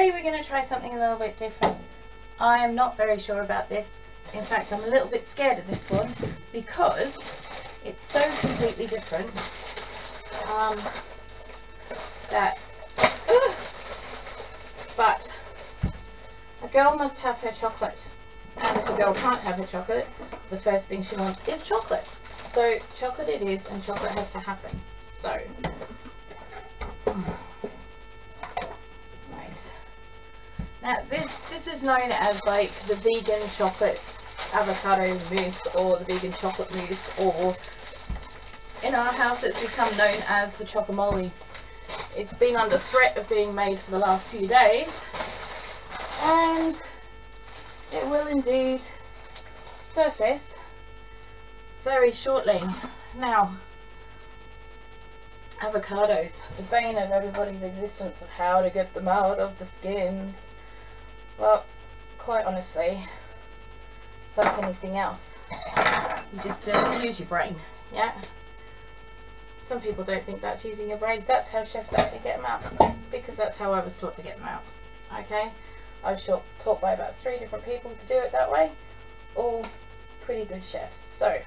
today we're going to try something a little bit different. I am not very sure about this. In fact, I'm a little bit scared of this one because it's so completely different but a girl must have her chocolate, and if a girl can't have her chocolate, the first thing she wants is chocolate. So chocolate it is, and chocolate has to happen. So right now, this is known as like the vegan chocolate avocado mousse, or the vegan chocolate mousse, or in our house it's become known as the Chocamole. It's been under threat of being made for the last few days, and it will indeed surface very shortly. Now, avocados, the bane of everybody's existence, of how to get them out of the skins. Well, quite honestly, it's like anything else. You just use your brain, yeah? Some people don't think that's using your brain. That's how chefs actually get them out, because that's how I was taught to get them out. Okay? I was taught by about 3 different people to do it that way. All pretty good chefs. So,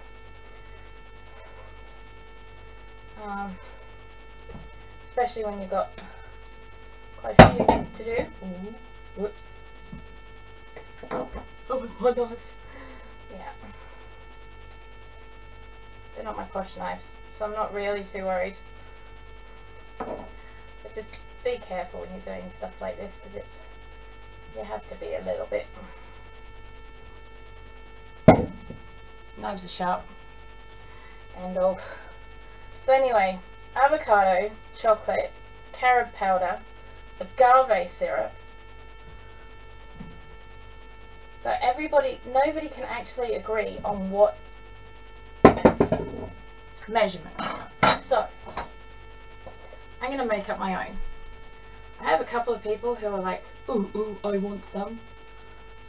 especially when you've got quite a few to do. Ooh, whoops. Oh, with my knife. Yeah. They're not my posh knives, so I'm not really too worried. But just be careful when you're doing stuff like this, because you have to be a little bit. Knives are sharp. End of. So anyway, avocado, chocolate, carob powder, agave syrup. But nobody can actually agree on what measurement. So, I'm going to make up my own. I have a couple of people who are like, ooh, I want some.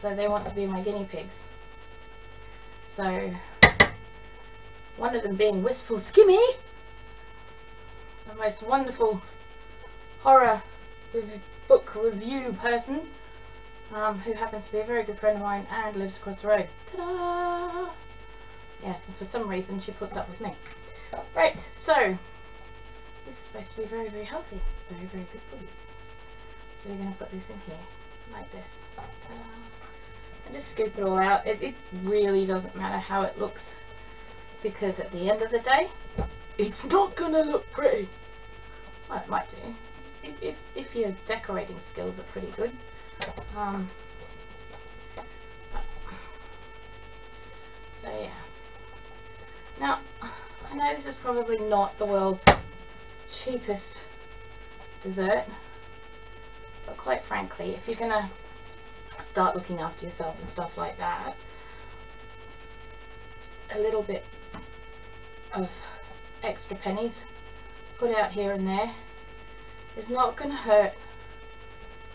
So they want to be my guinea pigs. So, one of them being Wistful Skimmy, the most wonderful horror book review person, who happens to be a very good friend of mine and lives across the road. Ta-da! Yes, and for some reason she puts up with me. Right, so this is supposed to be very, very healthy. Very, very good for you. So we're going to put this in here, like this. And just scoop it all out. It really doesn't matter how it looks, because at the end of the day, it's not going to look pretty. Well, it might do. If your decorating skills are pretty good. So yeah. Now, I know this is probably not the world's cheapest dessert, but quite frankly, if you're going to start looking after yourself and stuff like that, a little bit of extra pennies put out here and there is not going to hurt.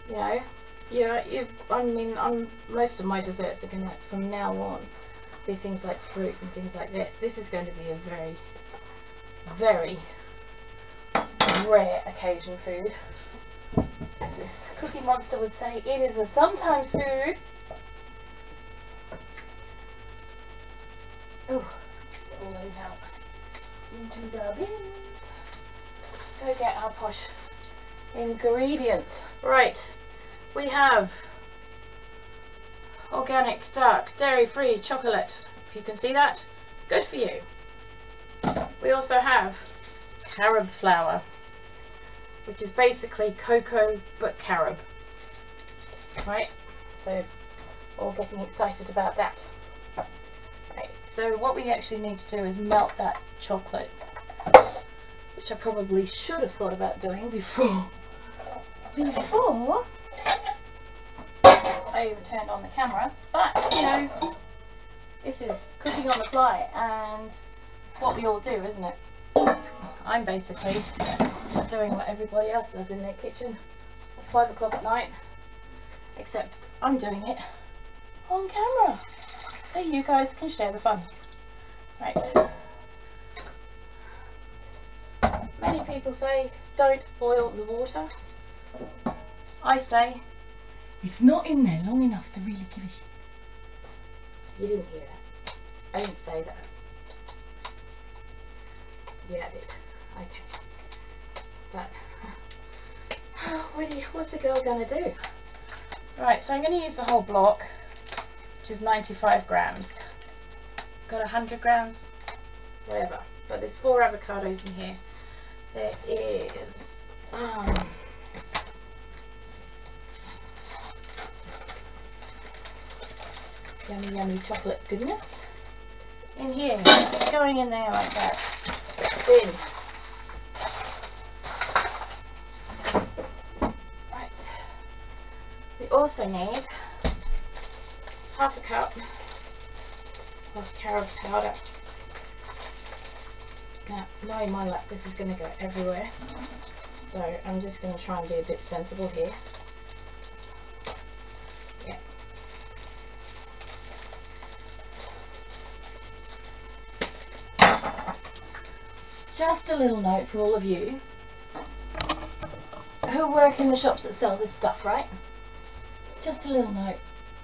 You know, I mean, most of my desserts are going to, from now on, be things like fruit and things like this. This is going to be a very, very rare occasion food. As this Cookie Monster would say, it is a sometimes food. Oh, get all those out into the bins. Go get our posh ingredients. Right, we have organic, dark, dairy-free chocolate. If you can see that, good for you. We also have carob flour, which is basically cocoa but carob. Right, so all getting excited about that. Right, so what we actually need to do is melt that chocolate, which I probably should have thought about doing before I even turned on the camera, but you know, this is cooking on the fly, and it's what we all do, isn't it? I'm basically just doing what everybody else does in their kitchen at 5 o'clock at night, except I'm doing it on camera, so you guys can share the fun. Right. Many people say don't boil the water. I say It's not in there long enough to really give a shit. You didn't hear that. I didn't say that. Yeah, I did. Okay. But what's a girl gonna do? Right, so I'm gonna use the whole block, which is 95 grams. Got 100 grams, whatever. But there's 4 avocados in here. There is yummy, yummy chocolate goodness in here, going in there like that. Then, right, we also need half a cup of Carob powder. Now, knowing my luck, this is going to go everywhere, so I'm just going to try and be a bit sensible here. Yeah. Just a little note for all of you who work in the shops that sell this stuff, right? Just a little note.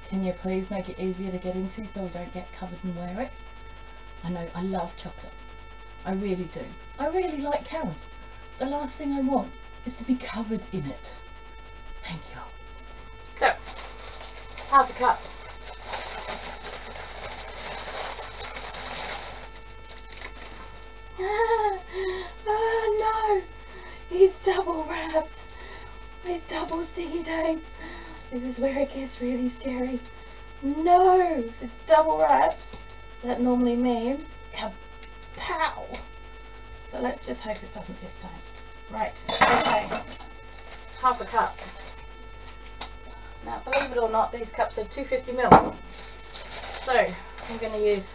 Can you please make it easier to get into so we don't get covered and wear it? I know, I love chocolate. I really do. I really like Carob. The last thing I want is to be covered in it. Thank you. So, half a cup. Oh no! It's double wrapped. It's double sticky tape. This is where it gets really scary. No! If it's double wrapped, that normally means kapow! So let's just hope it doesn't this time. Right, okay. Half a cup. Now, believe it or not, these cups are 250ml. So, I'm going to use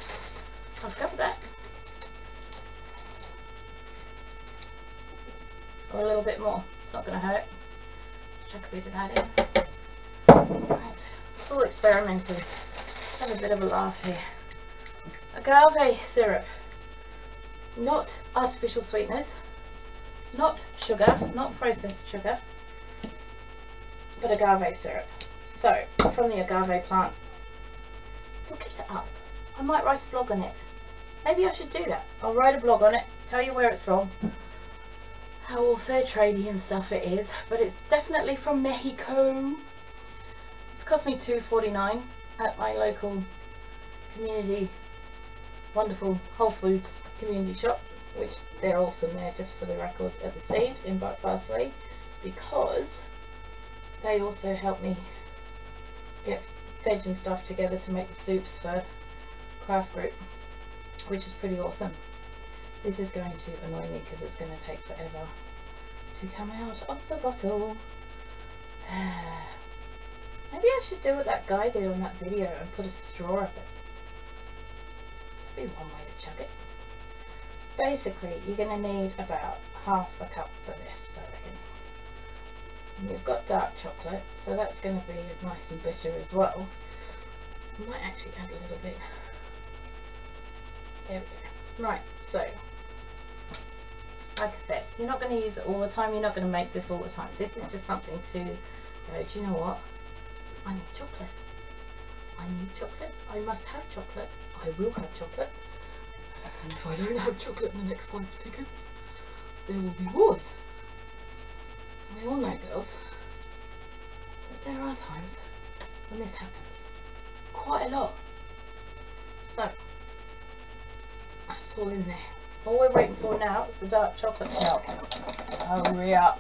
half a cup of that. Or a little bit more. It's not going to hurt. Let's chuck a bit of that in. Right, it's all experimental. Have a bit of a laugh here. Agave syrup. Not artificial sweeteners. Not sugar. Not processed sugar. But agave syrup. So, from the agave plant. Look it up. I might write a blog on it. Maybe I should do that. I'll write a blog on it. Tell you where it's from. How all fair tradey and stuff it is, but it's definitely from Mexico. It's cost me $2.49 at my local community, wonderful Whole Foods community shop, which they're awesome there, just for the record, at the Seed in Barsley, because they also help me get veg and stuff together to make the soups for Craft Group, which is pretty awesome. This is going to annoy me because it's going to take forever to come out of the bottle. Maybe I should do what that guy did on that video and put a straw up it. That'd be one way to chuck it. Basically, you're going to need about half a cup for this, I reckon. And you've got dark chocolate, so that's going to be nice and bitter as well. I might actually add a little bit. There we go. Right, so, like I said, you're not going to use it all the time, you're not going to make this all the time. This is just something to go, do you know what? I need chocolate. I need chocolate. I must have chocolate. I will have chocolate. And if I don't have chocolate in the next 5 seconds, there will be wars. We all know, girls, that there are times when this happens. Quite a lot. So, that's all in there. All we're waiting for now is the dark chocolate milk. Hurry up.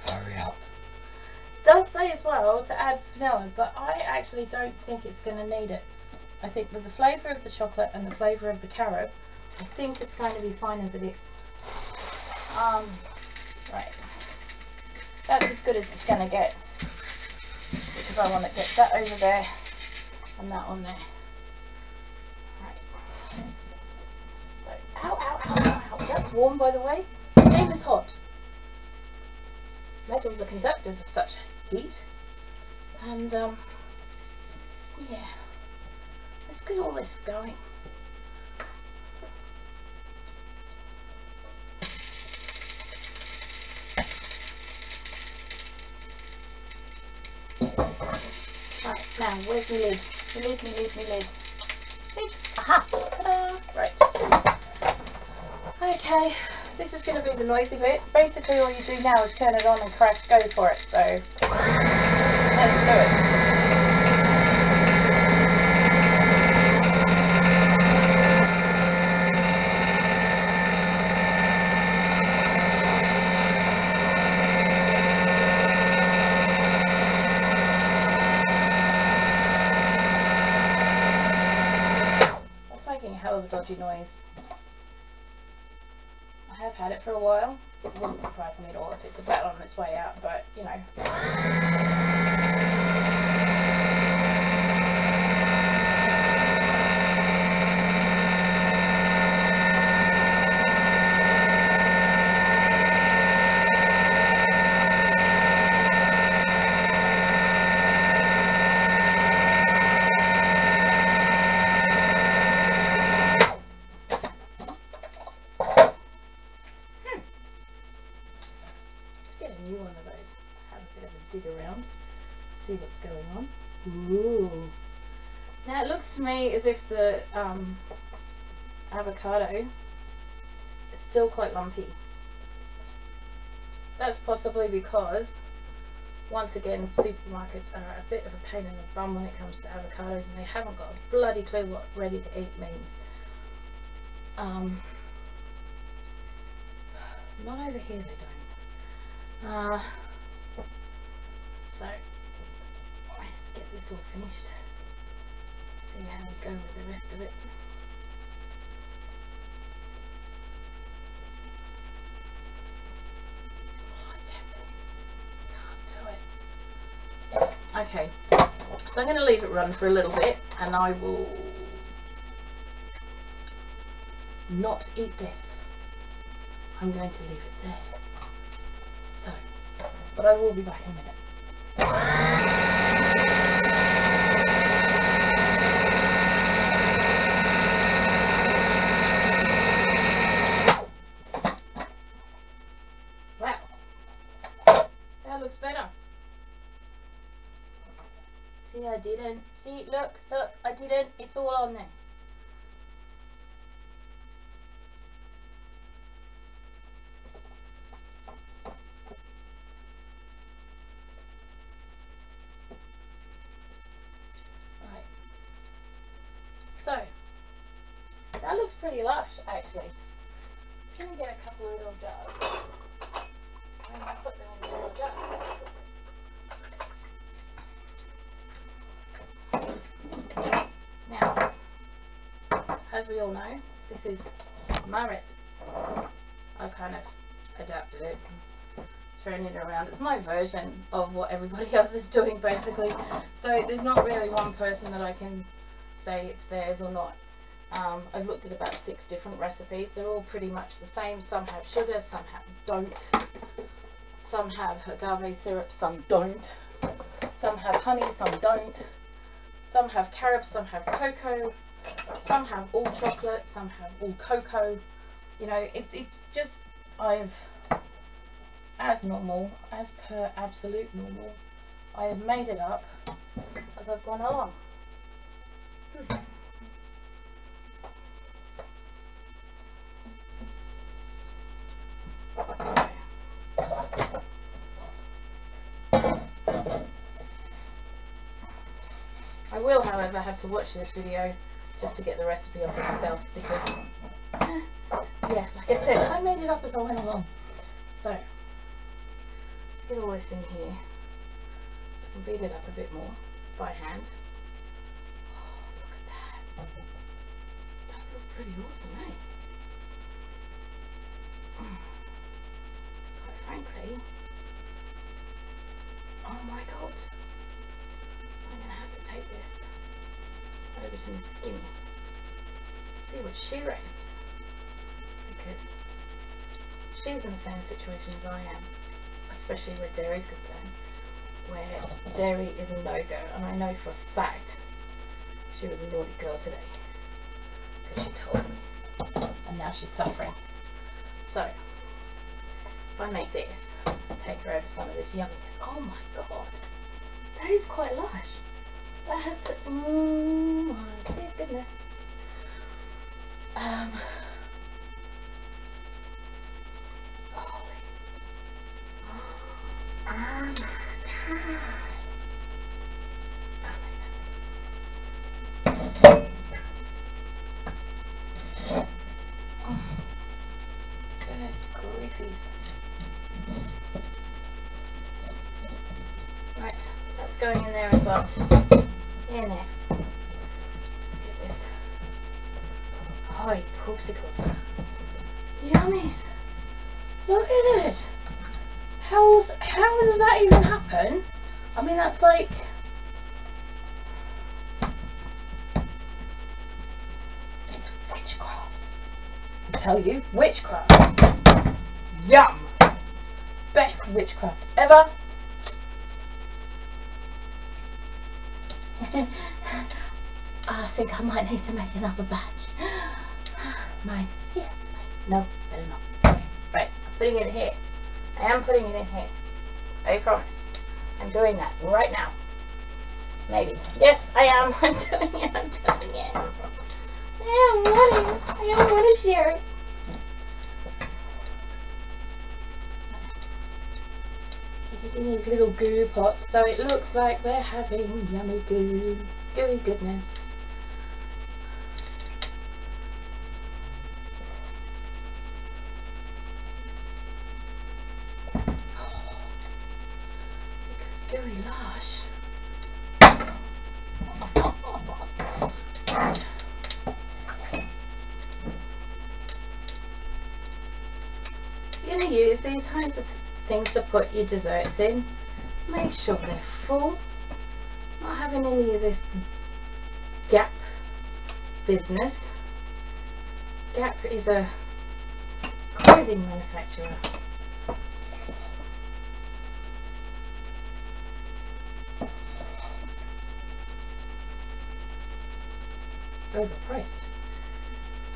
Hurry up. It does say as well to add vanilla, but I actually don't think it's going to need it. I think with the flavour of the chocolate and the flavour of the carob, I think it's going to be fine as it is. Right. That's as good as it's going to get. Because I want to get that over there and that on there. Ow, ow, ow, ow, ow. That's warm, by the way. The game is hot. Metals are conductors of such heat. And, yeah. Let's get all this going. Now, where's my lid? My lid. Lid. Aha! Ta-da! Right. Okay, this is going to be the noisy bit. Basically all you do now is turn it on and go for it. So, let's do it. Hell of a dodgy noise. I have had it for a while. It wouldn't surprise me at all if it's about on its way out, but you know. New one of those. Have a bit of a dig around, see what's going on. Ooh. Now it looks to me as if the avocado is still quite lumpy. That's possibly because, once again, supermarkets are a bit of a pain in the bum when it comes to avocados, and they haven't got a bloody clue what ready to eat means. Not over here, they don't. So let's get this all finished, see how we go with the rest of it. Oh, tempting. Can't do it. Okay, so I'm going to leave it run for a little bit, and I will not eat this. I'm going to leave it there. So, but I will be back in a minute. Wow, that looks better. See, I didn't. See, look, I didn't. It's all on there. So, that looks pretty lush, actually. I'm going to get a couple of little jars, and I'll put them in the little jars. Now, as we all know, this is my recipe. I've kind of adapted it, thrown it around. It's my version of what everybody else is doing, basically. So there's not really one person that I can say it's theirs or not. I've looked at about 6 different recipes. They're all pretty much the same. Some have sugar, some don't. Some have agave syrup, some don't. Some have honey, some don't. Some have carob, some have cocoa. Some have all chocolate, some have all cocoa. You know, it's just, as normal, as per absolute normal, I have made it up as I've gone along. I will, however, have to watch this video just to get the recipe off of myself, because, yeah, like I said, I made it up as I went along. So, let's get all this in here, so I can beat it up a bit more by hand. That feels pretty awesome, eh? Quite frankly, oh my god, I'm going to have to take this over to Miss Skinny, see what she reckons, because she's in the same situation as I am, especially where dairy's concerned, where dairy is a no-go, and I know for a fact she was a naughty girl today, because she told me, and now she's suffering. So, if I make this, take her over some of this yumminess. Oh my god, that is quite lush. That has to. My dear goodness. Holy. Oh my god. Good griefies. Right, that's going in there as well. In there. Let's get this. Holy popsicles. Yummies. Look at it. How does that even happen? I mean, that's like... It's witchcraft. I tell you, witchcraft. Yum. Best witchcraft ever. I think I might need to make another batch. Mine. Here. No, better not. Right, I'm putting it in here. I am putting it in here. I promise. I'm doing that right now. Maybe. Yes, I am. I'm doing it. I'm doing it. I am wanting to share it. Get it in these little goo pots so it looks like we're having yummy goo. Gooey goodness. Gooey lush. You're going to use these kinds of things to put your desserts in. Make sure they're full. Not having any of this Gap business. Gap is a clothing manufacturer. Overpriced.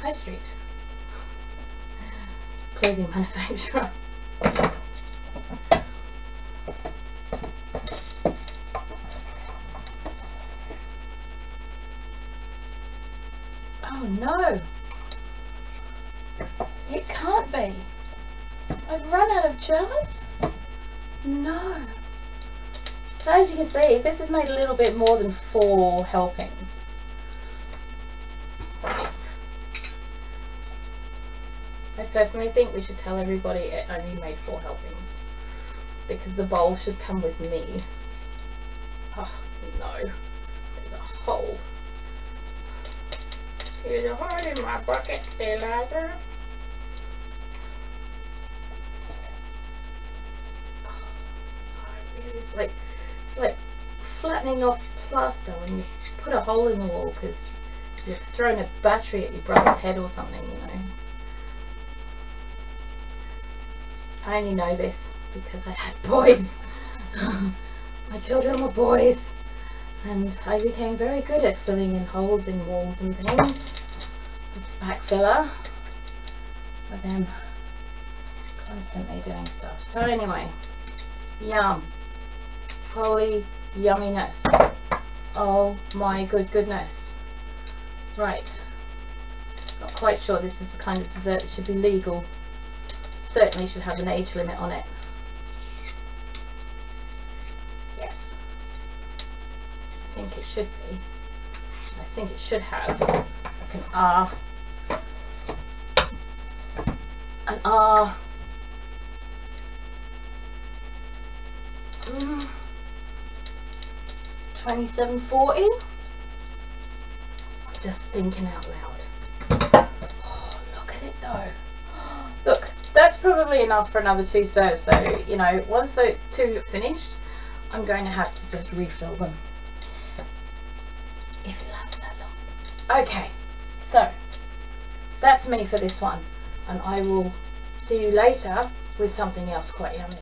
High Street. Clothing manufacturer. Oh no! It can't be. I've run out of jars? No. So as you can see, this has made a little bit more than 4 helpings. I personally think we should tell everybody it only made 4 helpings, because the bowl should come with me. Oh no, there's a hole. There's a hole in my bucket, Eliza. It's like flattening off plaster when you put a hole in the wall because you've thrown a battery at your brother's head or something, you know. I only know this because I had boys. My children were boys, and I became very good at filling in holes in walls and things with spack filler with them constantly doing stuff. So anyway, yum. Holy yumminess. Oh my goodness. Right. Not quite sure this is the kind of dessert that should be legal. Certainly should have an age limit on it. Yes. I think it should be. I think it should have like an R. 2740. Just thinking out loud. Oh, look at it though. Look, that's probably enough for another 2 serves. So, you know, once those 2 are finished, I'm going to have to just refill them. If it lasts that long. Okay, so that's me for this one. And I will see you later with something else quite yummy.